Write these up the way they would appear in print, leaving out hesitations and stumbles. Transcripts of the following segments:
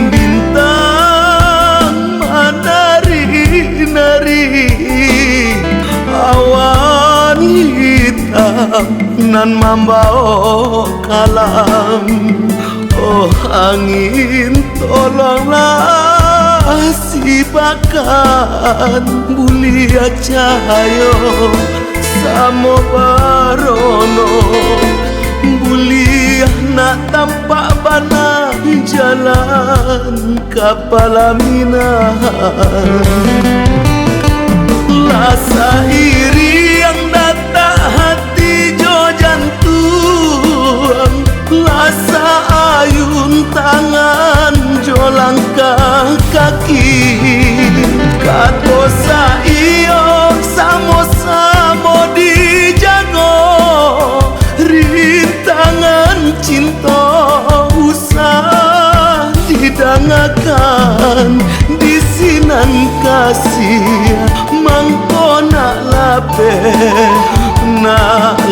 bintang menari-nari, awan hitam nan membawa kalam. Oh angin tolonglah sibakan bulia cahaya samo barono, bulia nak tampak bana jalan kapalaminahan. Lasa iri yang datang hati jo jantung, lasa ayun tangan jo langkah kaki. Kato sa iyo samo-samo dijago, rintangan cinta usah didangakan. Di sinan kasih mangko nak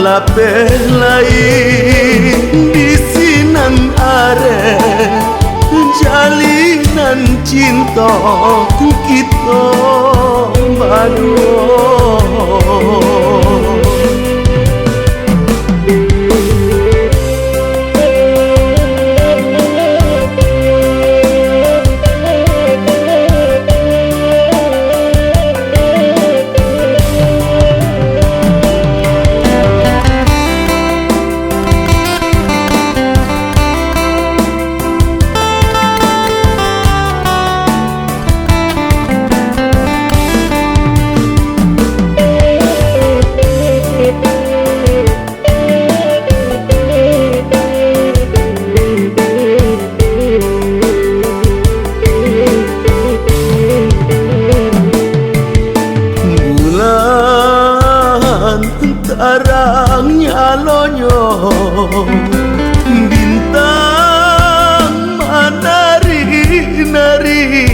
lapeh lain. Di sinan are jalinan cinta kita berdua. Tarangnya lonyo, bintang menari-nari,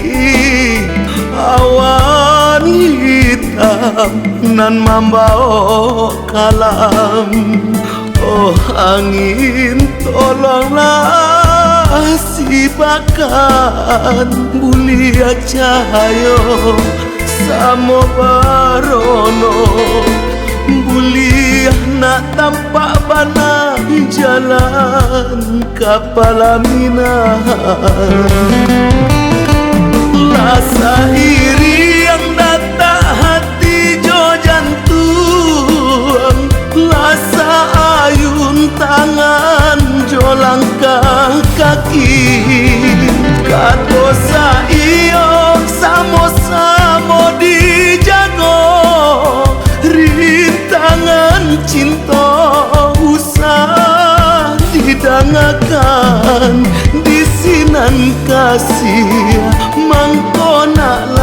awan hitam nan membawa kalam. Oh angin tolonglah sibakan bulia cahaya samo barono, bulia nak tampak bana jalan kapalaminahan. Lasa iri yang datang hati jo jantung, lasa ayun tangan jo langkah kaki. Kato sa iyo samo-samo dijago, rintangan cinta usah didangakan. Di sinan kasih mangko nak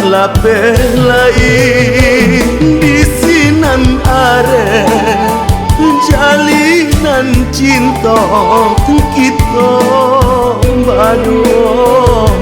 lapeh lain. Di sinan are jalinan cinta kita berdua.